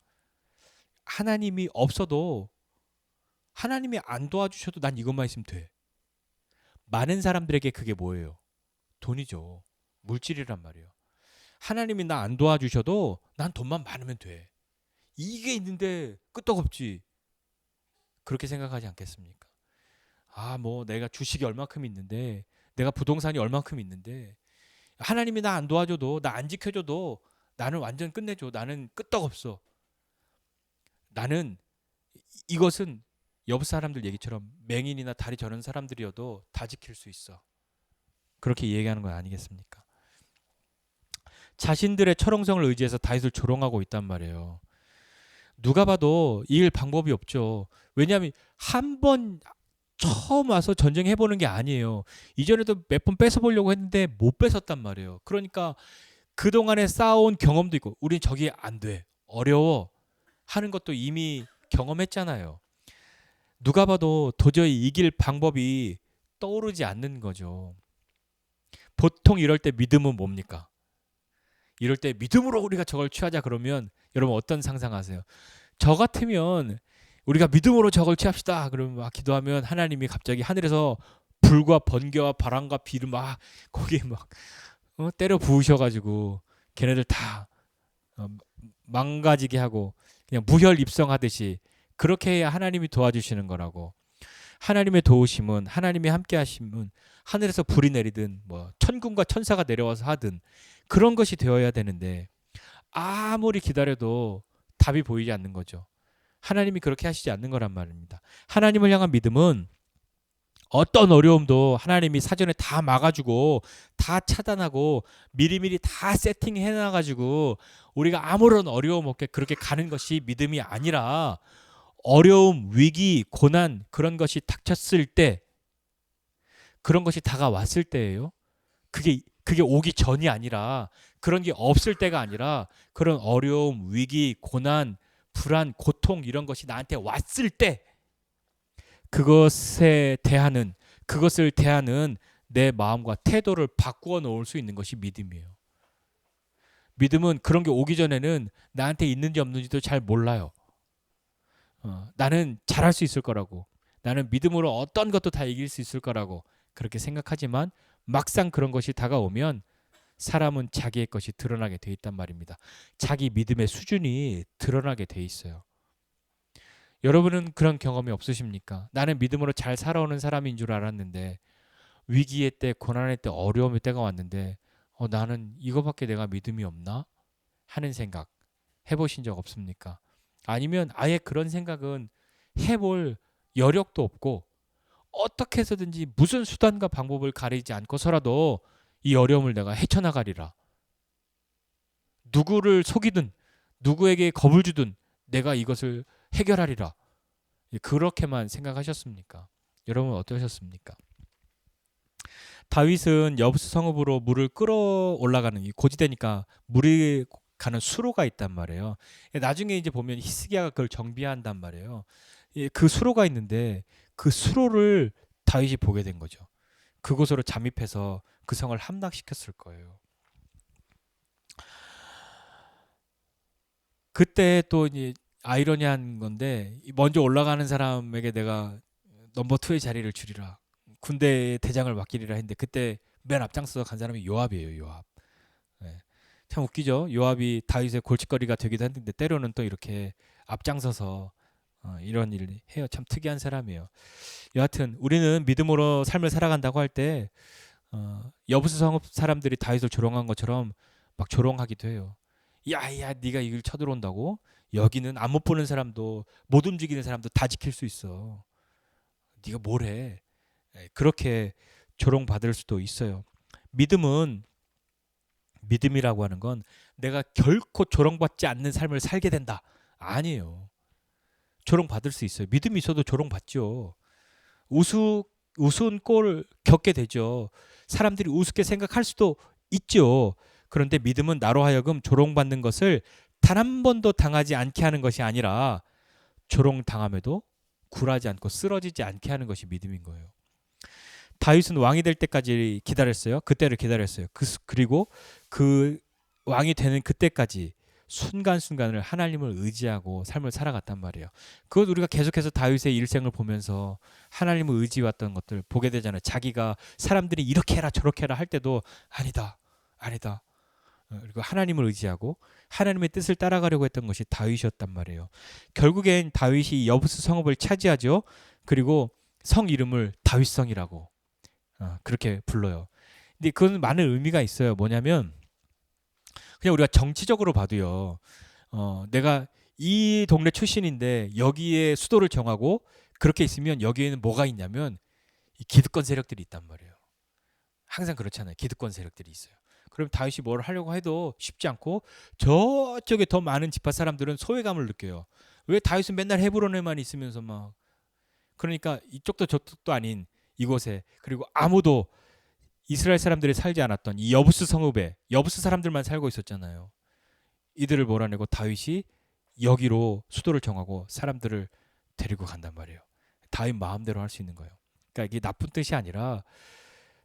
하나님이 없어도 하나님이 안 도와주셔도 난 이것만 있으면 돼. 많은 사람들에게 그게 뭐예요? 돈이죠. 물질이란 말이에요. 하나님이 나 안 도와주셔도 난 돈만 많으면 돼. 이게 있는데 끄떡없지. 그렇게 생각하지 않겠습니까? 뭐 내가 주식이 얼만큼 있는데 내가 부동산이 얼만큼 있는데 하나님이 나 안 도와줘도 나 안 지켜줘도 나는 완전 끝내줘. 나는 끄떡없어. 나는 이것은 옆 사람들 얘기처럼 맹인이나 다리 저는 사람들이어도 다 지킬 수 있어. 그렇게 얘기하는 건 아니겠습니까? 자신들의 철옹성을 의지해서 다윗을 조롱하고 있단 말이에요. 누가 봐도 이길 방법이 없죠. 왜냐하면 한 번 처음 와서 전쟁해보는 게 아니에요. 이전에도 몇 번 뺏어보려고 했는데 못 뺏었단 말이에요. 그러니까 그동안에 쌓아온 경험도 있고 우린 저기 안 돼. 어려워. 하는 것도 이미 경험했잖아요. 누가 봐도 도저히 이길 방법이 떠오르지 않는 거죠. 보통 이럴 때 믿음은 뭡니까? 이럴 때 믿음으로 우리가 저걸 취하자 그러면 여러분 어떤 상상하세요? 저 같으면 우리가 믿음으로 저걸 취합시다. 그러면 막 기도하면 하나님이 갑자기 하늘에서 불과 번개와 바람과 비를 막 거기에 막 때려 부으셔가지고 걔네들 다 망가지게 하고 그냥 무혈 입성하듯이 그렇게 해야 하나님이 도와주시는 거라고. 하나님의 도우심은 하나님이 함께 하심은 하늘에서 불이 내리든 뭐 천군과 천사가 내려와서 하든 그런 것이 되어야 되는데 아무리 기다려도 답이 보이지 않는 거죠. 하나님이 그렇게 하시지 않는 거란 말입니다. 하나님을 향한 믿음은 어떤 어려움도 하나님이 사전에 다 막아주고 다 차단하고 미리미리 다 세팅해놔가지고 우리가 아무런 어려움 없게 그렇게 가는 것이 믿음이 아니라 어려움, 위기, 고난 그런 것이 닥쳤을 때 그런 것이 다가왔을 때예요. 그게 오기 전이 아니라 그런 게 없을 때가 아니라 그런 어려움, 위기, 고난, 불안, 고통 이런 것이 나한테 왔을 때 그것을 대하는 내 마음과 태도를 바꾸어 놓을 수 있는 것이 믿음이에요. 믿음은 그런 게 오기 전에는 나한테 있는지 없는지도 잘 몰라요. 나는 잘할 수 있을 거라고. 나는 믿음으로 어떤 것도 다 이길 수 있을 거라고 그렇게 생각하지만 막상 그런 것이 다가오면 사람은 자기의 것이 드러나게 돼 있단 말입니다. 자기 믿음의 수준이 드러나게 돼 있어요. 여러분은 그런 경험이 없으십니까? 나는 믿음으로 잘 살아오는 사람인 줄 알았는데 위기의 때, 고난의 때, 어려움의 때가 왔는데 나는 이거밖에 내가 믿음이 없나? 하는 생각 해보신 적 없습니까? 아니면 아예 그런 생각은 해볼 여력도 없고 어떻게 해서든지 무슨 수단과 방법을 가리지 않고서라도 이 어려움을 내가 헤쳐나가리라. 누구를 속이든 누구에게 겁을 주든 내가 이것을 해결하리라. 그렇게만 생각하셨습니까? 여러분 어떠셨습니까? 다윗은 여부스 성읍으로 물을 끌어올라가는 이 고지대니까 물이 가는 수로가 있단 말이에요. 나중에 이제 보면 히스기야가 그걸 정비한단 말이에요. 그 수로가 있는데 그 수로를 다윗이 보게 된 거죠. 그곳으로 잠입해서 그 성을 함락시켰을 거예요. 그때 또 이제 아이러니한 건데 먼저 올라가는 사람에게 내가 넘버 2의 자리를 주리라. 군대 대장을 맡기리라 했는데 그때 맨 앞장서서 간 사람이 요압이에요. 요압. 네. 참 웃기죠. 요압이 다윗의 골칫거리가 되기도 했는데 때로는 또 이렇게 앞장서서 이런 일을 해요. 참 특이한 사람이에요. 여하튼 우리는 믿음으로 삶을 살아간다고 할 때 여부스 성읍 사람들이 다윗을 조롱한 것처럼 막 조롱하기도 해요. 야야 네가 이걸 쳐들어온다고? 여기는 안 못 보는 사람도 못 움직이는 사람도 다 지킬 수 있어. 네가 뭘 해? 그렇게 조롱받을 수도 있어요. 믿음이라고 하는 건 내가 결코 조롱받지 않는 삶을 살게 된다. 아니에요. 조롱받을 수 있어요. 믿음이 있어도 조롱받죠. 우스운 꼴을 겪게 되죠. 사람들이 우습게 생각할 수도 있죠. 그런데 믿음은 나로 하여금 조롱받는 것을 단 한 번도 당하지 않게 하는 것이 아니라 조롱당함에도 굴하지 않고 쓰러지지 않게 하는 것이 믿음인 거예요. 다윗은 왕이 될 때까지 기다렸어요. 그때를 기다렸어요. 그리고 그 왕이 되는 그때까지 순간순간을 하나님을 의지하고 삶을 살아갔단 말이에요. 그것 우리가 계속해서 다윗의 일생을 보면서 하나님을 의지해왔던 것들 보게 되잖아요. 자기가 사람들이 이렇게 해라 저렇게 해라 할 때도 아니다. 그리고 하나님을 의지하고 하나님의 뜻을 따라가려고 했던 것이 다윗이었단 말이에요. 결국엔 다윗이 여부스 성읍을 차지하죠. 그리고 성 이름을 다윗성이라고 그렇게 불러요. 근데 그건 많은 의미가 있어요. 뭐냐면 그냥 우리가 정치적으로 봐도요. 내가 이 동네 출신인데 여기에 수도를 정하고 그렇게 있으면 여기에는 뭐가 있냐면 이 기득권 세력들이 있단 말이에요. 항상 그렇잖아요. 기득권 세력들이 있어요. 그럼 다윗이 뭘 하려고 해도 쉽지 않고 저쪽에 더 많은 지파 사람들은 소외감을 느껴요. 왜 다윗은 맨날 헤브론에만 있으면서 막 그러니까 이쪽도 저쪽도 아닌 이곳에 그리고 아무도 이스라엘 사람들이 살지 않았던 이 여부스 성읍에 여부스 사람들만 살고 있었잖아요. 이들을 몰아내고 다윗이 여기로 수도를 정하고 사람들을 데리고 간단 말이에요. 다윗 마음대로 할 수 있는 거예요. 그러니까 이게 나쁜 뜻이 아니라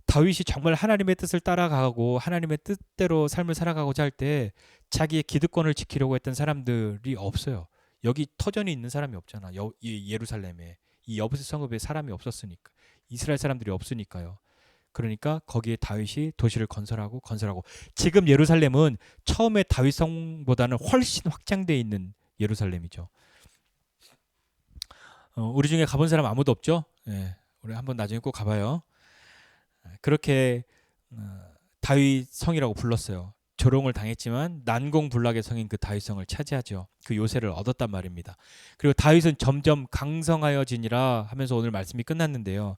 다윗이 정말 하나님의 뜻을 따라가고 하나님의 뜻대로 삶을 살아가고자 할 때 자기의 기득권을 지키려고 했던 사람들이 없어요. 여기 터전이 있는 사람이 없잖아. 예루살렘에 이 여부스 성읍에 사람이 없었으니까 이스라엘 사람들이 없으니까요. 그러니까 거기에 다윗이 도시를 건설하고 지금 예루살렘은 처음에 다윗성보다는 훨씬 확장되어 있는 예루살렘이죠. 우리 중에 가본 사람 아무도 없죠? 예, 우리 한번 나중에 꼭 가봐요. 그렇게 다윗 성이라고 불렀어요. 조롱을 당했지만 난공불락의 성인 그 다윗성을 차지하죠. 그 요새를 얻었단 말입니다. 그리고 다윗은 점점 강성하여지니라 하면서 오늘 말씀이 끝났는데요.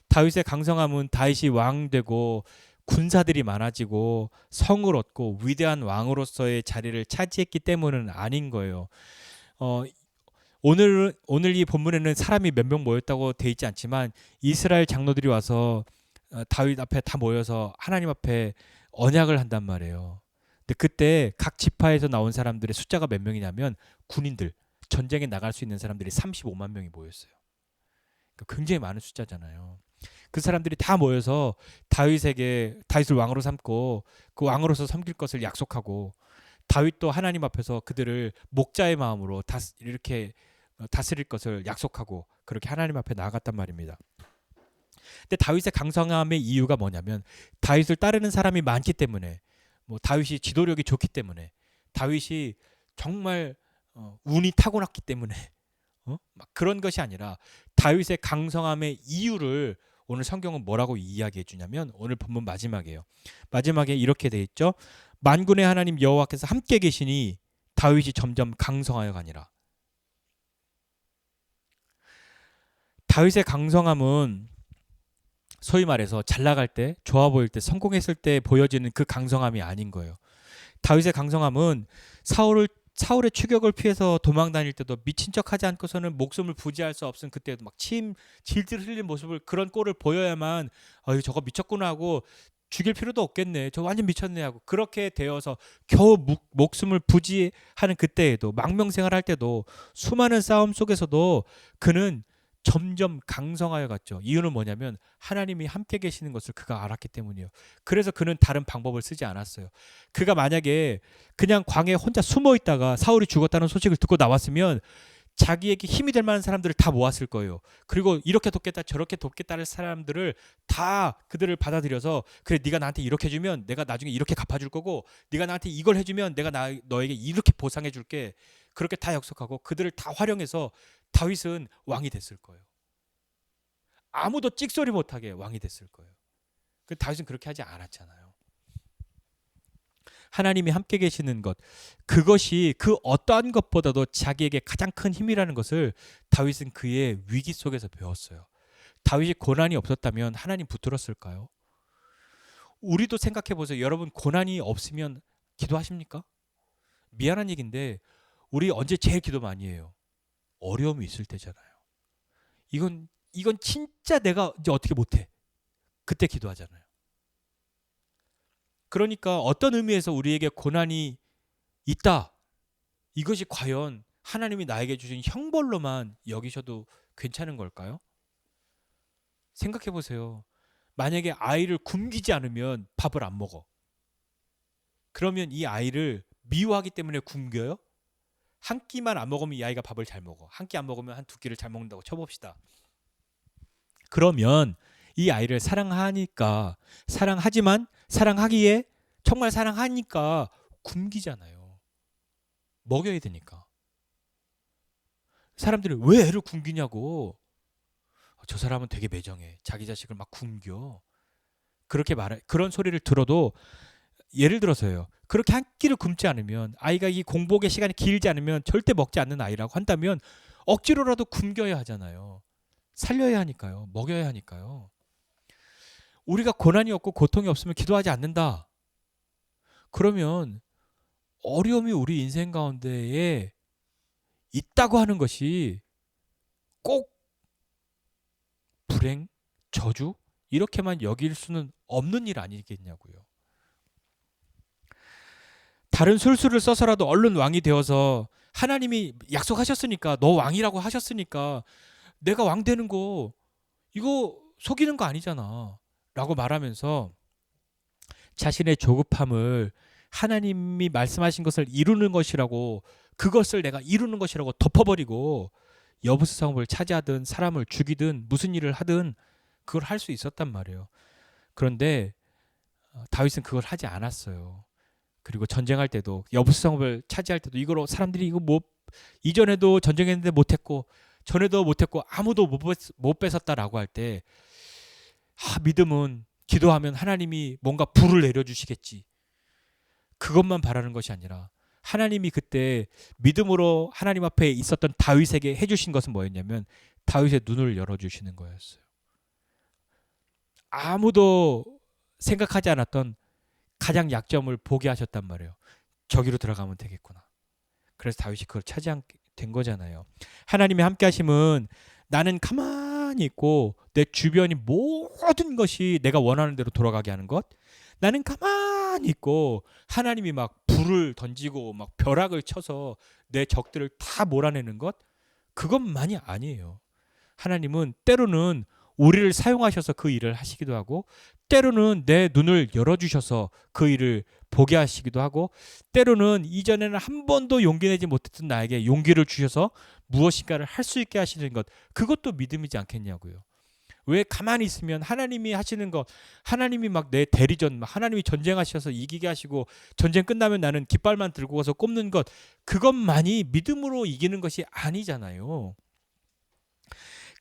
다윗의 강성함은 다윗이 왕 되고 군사들이 많아지고 성을 얻고 위대한 왕으로서의 자리를 차지했기 때문은 아닌 거예요. 오늘 이 본문에는 사람이 몇 명 모였다고 돼 있지 않지만 이스라엘 장로들이 와서 다윗 앞에 다 모여서 하나님 앞에 언약을 한단 말이에요. 근데 그때 각 지파에서 나온 사람들의 숫자가 몇 명이냐면 군인들, 전쟁에 나갈 수 있는 사람들이 35만 명이 모였어요. 그러니까 굉장히 많은 숫자잖아요. 그 사람들이 다 모여서 다윗을 왕으로 삼고 그 왕으로서 섬길 것을 약속하고 다윗도 하나님 앞에서 그들을 목자의 마음으로 이렇게 다스릴 것을 약속하고 그렇게 하나님 앞에 나아갔단 말입니다. 근데 다윗의 강성함의 이유가 뭐냐면 다윗을 따르는 사람이 많기 때문에 다윗이 지도력이 좋기 때문에 다윗이 정말 운이 타고났기 때문에 막 그런 것이 아니라 다윗의 강성함의 이유를 오늘 성경은 뭐라고 이야기해 주냐면 오늘 본문 마지막이에요. 마지막에 이렇게 돼 있죠. 만군의 하나님 여호와께서 함께 계시니 다윗이 점점 강성하여 가니라. 다윗의 강성함은 소위 말해서 잘 나갈 때, 좋아 보일 때, 성공했을 때 보여지는 그 강성함이 아닌 거예요. 다윗의 강성함은 사울의 추격을 피해서 도망 다닐 때도 미친 척하지 않고서는 목숨을 부지할 수 없은 그때도 막 침 질질 흘린 모습을 그런 꼴을 보여야만 저거 미쳤구나 하고 죽일 필요도 없겠네. 저 완전 미쳤네 하고 그렇게 되어서 겨우 목숨을 부지하는 그때에도 망명생활 할 때도 수많은 싸움 속에서도 그는 점점 강성하여 갔죠. 이유는 뭐냐면 하나님이 함께 계시는 것을 그가 알았기 때문이에요. 그래서 그는 다른 방법을 쓰지 않았어요. 그가 만약에 그냥 광야에 혼자 숨어 있다가 사울이 죽었다는 소식을 듣고 나왔으면 자기에게 힘이 될 만한 사람들을 다 모았을 거예요. 그리고 이렇게 돕겠다 저렇게 돕겠다는 사람들을 다 그들을 받아들여서 그래 네가 나한테 이렇게 해주면 내가 나중에 이렇게 갚아줄 거고 네가 나한테 이걸 해주면 내가 너에게 이렇게 보상해 줄게. 그렇게 다 약속하고 그들을 다 활용해서 다윗은 왕이 됐을 거예요. 아무도 찍소리 못하게 왕이 됐을 거예요. 그 다윗은 그렇게 하지 않았잖아요. 하나님이 함께 계시는 것, 그것이 그 어떠한 것보다도 자기에게 가장 큰 힘이라는 것을 다윗은 그의 위기 속에서 배웠어요. 다윗이 고난이 없었다면 하나님 붙들었을까요? 우리도 생각해 보세요. 여러분 고난이 없으면 기도하십니까? 미안한 얘기인데 우리 언제 제일 기도 많이 해요? 어려움이 있을 때잖아요. 이건 진짜 내가 이제 어떻게 못해. 그때 기도하잖아요. 그러니까 어떤 의미에서 우리에게 고난이 있다. 이것이 과연 하나님이 나에게 주신 형벌로만 여기셔도 괜찮은 걸까요? 생각해 보세요. 만약에 아이를 굶기지 않으면 밥을 안 먹어. 그러면 이 아이를 미워하기 때문에 굶겨요? 한 끼만 안 먹으면 이 아이가 밥을 잘 먹어. 한 끼 안 먹으면 한 두 끼를 잘 먹는다고 쳐봅시다. 그러면 이 아이를 사랑하지만 사랑하기에 정말 사랑하니까 굶기잖아요. 먹여야 되니까. 사람들이 왜 애를 굶기냐고. 저 사람은 되게 매정해. 자기 자식을 막 굶겨. 그런 소리를 들어도 예를 들어서요. 그렇게 한 끼를 굶지 않으면 아이가 이 공복의 시간이 길지 않으면 절대 먹지 않는 아이라고 한다면 억지로라도 굶겨야 하잖아요. 살려야 하니까요. 먹여야 하니까요. 우리가 고난이 없고 고통이 없으면 기도하지 않는다. 그러면 어려움이 우리 인생 가운데에 있다고 하는 것이 꼭 불행, 저주 이렇게만 여길 수는 없는 일 아니겠냐고요. 다른 술수를 써서라도 얼른 왕이 되어서 하나님이 약속하셨으니까 너 왕이라고 하셨으니까 내가 왕 되는 거 이거 속이는 거 아니잖아 라고 말하면서 자신의 조급함을 하나님이 말씀하신 것을 이루는 것이라고 그것을 내가 이루는 것이라고 덮어버리고 여부수 성읍을 차지하든 사람을 죽이든 무슨 일을 하든 그걸 할 수 있었단 말이에요. 그런데 다윗은 그걸 하지 않았어요. 그리고 전쟁할 때도 여부수 성읍을 차지할 때도 이거로 사람들이 이거 뭐 이전에도 전쟁했는데 못했고 전에도 못했고 아무도 못 뺏었다라고 할 때 믿음은 기도하면 하나님이 뭔가 불을 내려주시겠지. 그것만 바라는 것이 아니라 하나님이 그때 믿음으로 하나님 앞에 있었던 다윗에게 해주신 것은 뭐였냐면 다윗의 눈을 열어주시는 거였어요. 아무도 생각하지 않았던 가장 약점을 보게 하셨단 말이에요. 저기로 들어가면 되겠구나. 그래서 다윗이 그걸 차지하게 된 거잖아요. 하나님의 함께 하심은 나는 가만히 있고 내 주변이 모든 것이 내가 원하는 대로 돌아가게 하는 것. 나는 가만히 있고 하나님이 막 불을 던지고 막 벼락을 쳐서 내 적들을 다 몰아내는 것. 그것만이 아니에요. 하나님은 때로는 우리를 사용하셔서 그 일을 하시기도 하고 때로는 내 눈을 열어주셔서 그 일을 보게 하시기도 하고 때로는 이전에는 한 번도 용기 내지 못했던 나에게 용기를 주셔서 무엇인가를 할 수 있게 하시는 것. 그것도 믿음이지 않겠냐고요. 왜 가만히 있으면 하나님이 하시는 것, 하나님이 막 내 대리전, 하나님이 전쟁하셔서 이기게 하시고 전쟁 끝나면 나는 깃발만 들고 가서 꼽는 것, 그것만이 믿음으로 이기는 것이 아니잖아요.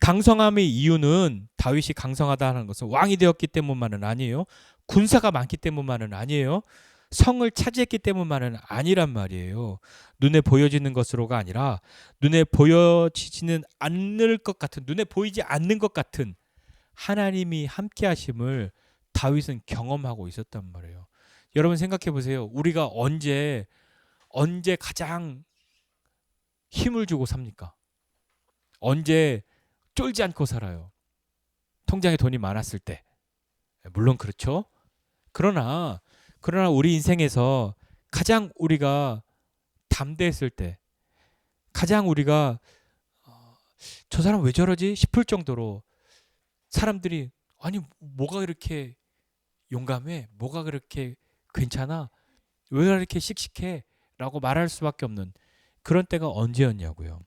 강성함의 이유는 다윗이 강성하다는 것은 왕이 되었기 때문만은 아니에요. 군사가 많기 때문만은 아니에요. 성을 차지했기 때문만은 아니란 말이에요. 눈에 보여지는 것으로가 아니라 눈에 보여지지는 않을 것 같은, 눈에 보이지 않는 것 같은 하나님이 함께 하심을 다윗은 경험하고 있었단 말이에요. 여러분 생각해 보세요. 우리가 언제 가장 힘을 주고 삽니까? 언제 쫄지 않고 살아요? 통장에 돈이 많았을 때. 물론 그렇죠. 그러나 우리 인생에서 가장 우리가 담대했을 때, 가장 우리가 저 사람 왜 저러지 싶을 정도로 사람들이 아니 뭐가 이렇게 용감해? 뭐가 그렇게 괜찮아? 왜 이렇게 씩씩해? 라고 말할 수밖에 없는 그런 때가 언제였냐고요.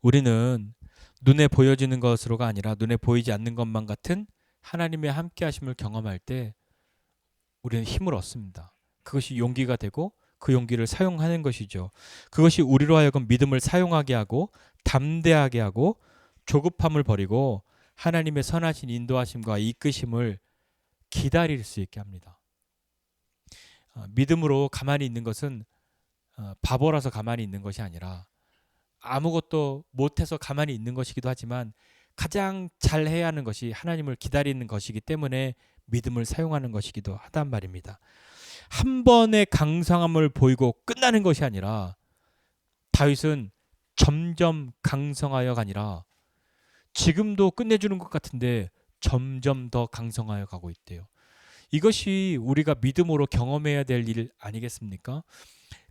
우리는 눈에 보여지는 것으로가 아니라 눈에 보이지 않는 것만 같은 하나님의 함께 하심을 경험할 때 우리는 힘을 얻습니다. 그것이 용기가 되고 그 용기를 사용하는 것이죠. 그것이 우리로 하여금 믿음을 사용하게 하고 담대하게 하고 조급함을 버리고 하나님의 선하신 인도하심과 이끄심을 기다릴 수 있게 합니다. 믿음으로 가만히 있는 것은 바보라서 가만히 있는 것이 아니라 아무것도 못해서 가만히 있는 것이기도 하지만 가장 잘해야 하는 것이 하나님을 기다리는 것이기 때문에 믿음을 사용하는 것이기도 하단 말입니다. 한 번의 강성함을 보이고 끝나는 것이 아니라 다윗은 점점 강성하여가 아니라 지금도 끝내주는 것 같은데 점점 더 강성하여 가고 있대요. 이것이 우리가 믿음으로 경험해야 될 일 아니겠습니까?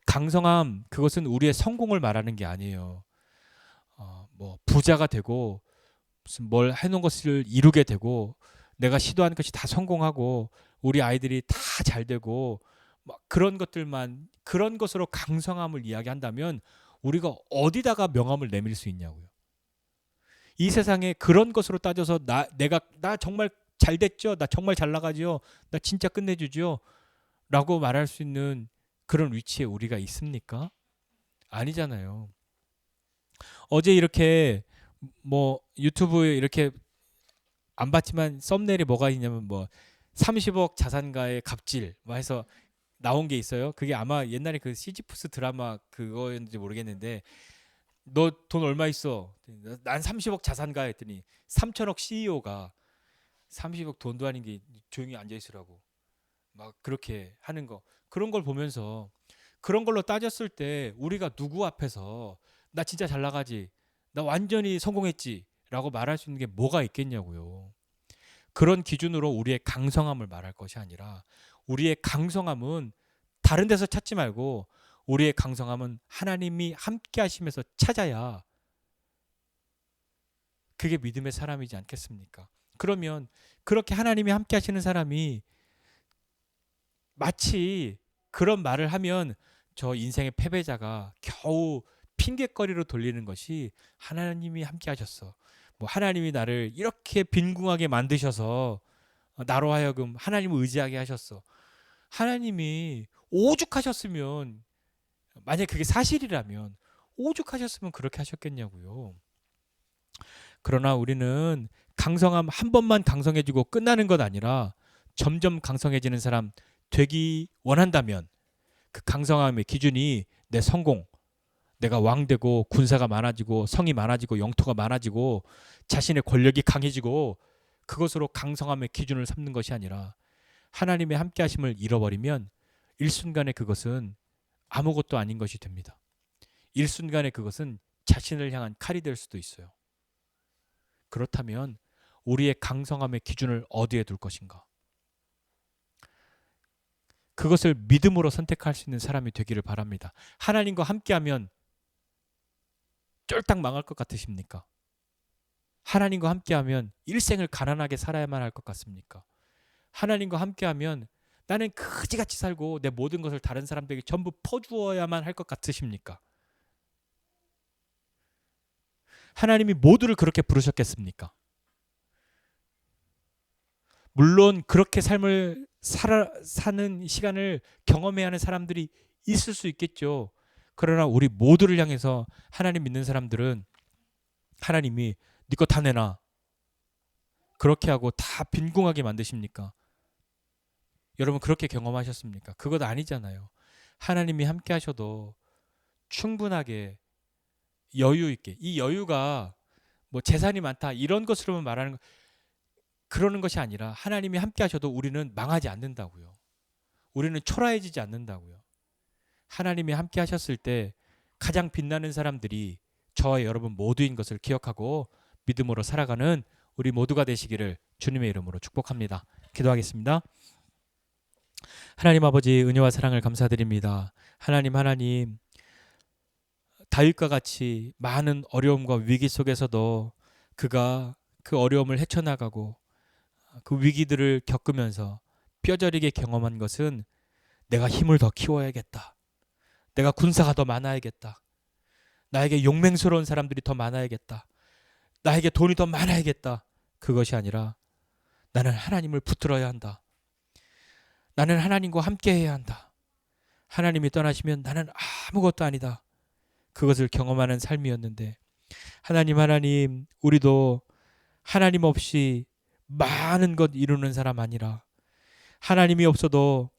강성함, 그것은 우리의 성공을 말하는 게 아니에요. 뭐 부자가 되고 무슨 뭘 해놓은 것을 이루게 되고 내가 시도한 것이 다 성공하고 우리 아이들이 다 잘 되고 막 그런 것들만, 그런 것으로 강성함을 이야기한다면 우리가 어디다가 명함을 내밀 수 있냐고요. 이 세상에 그런 것으로 따져서 나 정말 잘 됐죠, 나 정말 잘 나가죠, 나 진짜 끝내주죠 라고 말할 수 있는 그런 위치에 우리가 있습니까? 아니잖아요. 어제 이렇게 뭐 유튜브에 이렇게 안 봤지만 썸네일에 뭐가 있냐면 뭐 30억 자산가의 갑질 뭐 해서 나온 게 있어요. 그게 아마 옛날에 그 시지프스 드라마 그거였는지 모르겠는데 너 돈 얼마 있어? 난 30억 자산가 했더니 3천억 CEO가 30억 돈도 아닌 게 조용히 앉아 있으라고 막 그렇게 하는 거, 그런 걸 보면서 그런 걸로 따졌을 때 우리가 누구 앞에서 나 진짜 잘 나가지, 나 완전히 성공했지 라고 말할 수 있는 게 뭐가 있겠냐고요. 그런 기준으로 우리의 강성함을 말할 것이 아니라 우리의 강성함은 다른 데서 찾지 말고 우리의 강성함은 하나님이 함께 하시면서 찾아야 그게 믿음의 사람이지 않겠습니까? 그러면 그렇게 하나님이 함께 하시는 사람이 마치 그런 말을 하면 저 인생의 패배자가 겨우 핑계거리로 돌리는 것이 하나님이 함께 하셨어, 뭐 하나님이 나를 이렇게 빈궁하게 만드셔서 나로 하여금 하나님을 의지하게 하셨어, 하나님이 오죽하셨으면, 만약에 그게 사실이라면 오죽하셨으면 그렇게 하셨겠냐고요. 그러나 우리는 강성함 한 번만 강성해지고 끝나는 것 아니라 점점 강성해지는 사람 되기 원한다면 그 강성함의 기준이 내 성공, 내가 왕되고 군사가 많아지고 성이 많아지고 영토가 많아지고 자신의 권력이 강해지고 그것으로 강성함의 기준을 삼는 것이 아니라 하나님의 함께 하심을 잃어버리면 일순간에 그것은 아무것도 아닌 것이 됩니다. 일순간에 그것은 자신을 향한 칼이 될 수도 있어요. 그렇다면 우리의 강성함의 기준을 어디에 둘 것인가? 그것을 믿음으로 선택할 수 있는 사람이 되기를 바랍니다. 하나님과 함께하면 쫄딱 망할 것 같으십니까? 하나님과 함께하면 일생을 가난하게 살아야만 할 것 같습니까? 하나님과 함께하면 나는 그지같이 살고 내 모든 것을 다른 사람들에게 전부 퍼주어야만 할 것 같으십니까? 하나님이 모두를 그렇게 부르셨겠습니까? 물론 그렇게 삶을 사는 시간을 경험해야 하는 사람들이 있을 수 있겠죠. 그러나 우리 모두를 향해서 하나님 믿는 사람들은 하나님이 네 거 다 내놔 그렇게 하고 다 빈궁하게 만드십니까? 여러분 그렇게 경험하셨습니까? 그것 아니잖아요. 하나님이 함께 하셔도 충분하게 여유 있게, 이 여유가 뭐 재산이 많다 이런 것으로만 말하는 거, 그러는 것이 아니라 하나님이 함께 하셔도 우리는 망하지 않는다고요. 우리는 초라해지지 않는다고요. 하나님이 함께 하셨을 때 가장 빛나는 사람들이 저와 여러분 모두인 것을 기억하고 믿음으로 살아가는 우리 모두가 되시기를 주님의 이름으로 축복합니다. 기도하겠습니다. 하나님 아버지 은혜와 사랑을 감사드립니다. 하나님 다윗과 같이 많은 어려움과 위기 속에서도 그가 그 어려움을 헤쳐나가고 그 위기들을 겪으면서 뼈저리게 경험한 것은 내가 힘을 더 키워야겠다. 내가 군사가 더 많아야겠다. 나에게 용맹스러운 사람들이 더 많아야겠다. 나에게 돈이 더 많아야겠다. 그것이 아니라 나는 하나님을 붙들어야 한다. 나는 하나님과 함께 해야 한다. 하나님이 떠나시면 나는 아무것도 아니다. 그것을 경험하는 삶이었는데 하나님 우리도 하나님 없이 많은 것 이루는 사람 아니라 하나님이 없어도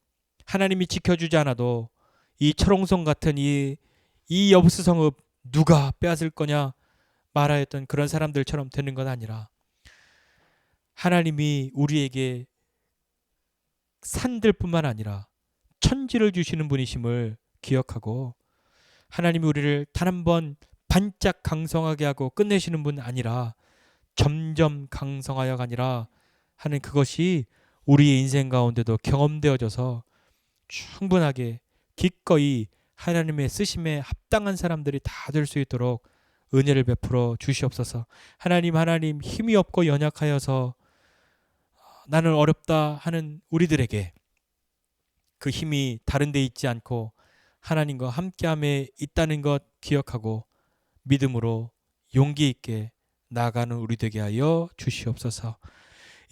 하나님이 지켜주지 않아도 이 철옹성 같은 이 여부스성읍 누가 빼앗을 거냐 말하였던 그런 사람들처럼 되는 건 아니라 하나님이 우리에게 산들뿐만 아니라 천지를 주시는 분이심을 기억하고 하나님이 우리를 단 한 번 반짝 강성하게 하고 끝내시는 분 아니라 점점 강성하여가 아니라 하는 그것이 우리의 인생 가운데도 경험되어져서 충분하게 기꺼이 하나님의 쓰심에 합당한 사람들이 다 될 수 있도록 은혜를 베풀어 주시옵소서. 하나님 힘이 없고 연약하여서 나는 어렵다 하는 우리들에게 그 힘이 다른 데 있지 않고 하나님과 함께함에 있다는 것 기억하고 믿음으로 용기 있게 나아가는 우리 되게 하여 주시옵소서.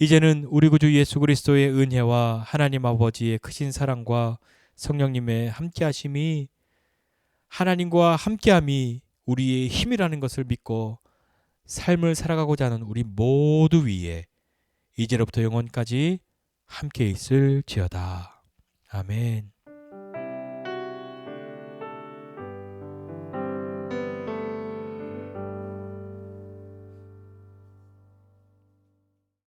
이제는 우리 구주 예수 그리스도의 은혜와 하나님 아버지의 크신 사랑과 성령님의 함께하심이 하나님과 함께함이 우리의 힘이라는 것을 믿고 삶을 살아가고자 하는 우리 모두 위에 이제로부터 영원까지 함께 있을지어다. 아멘.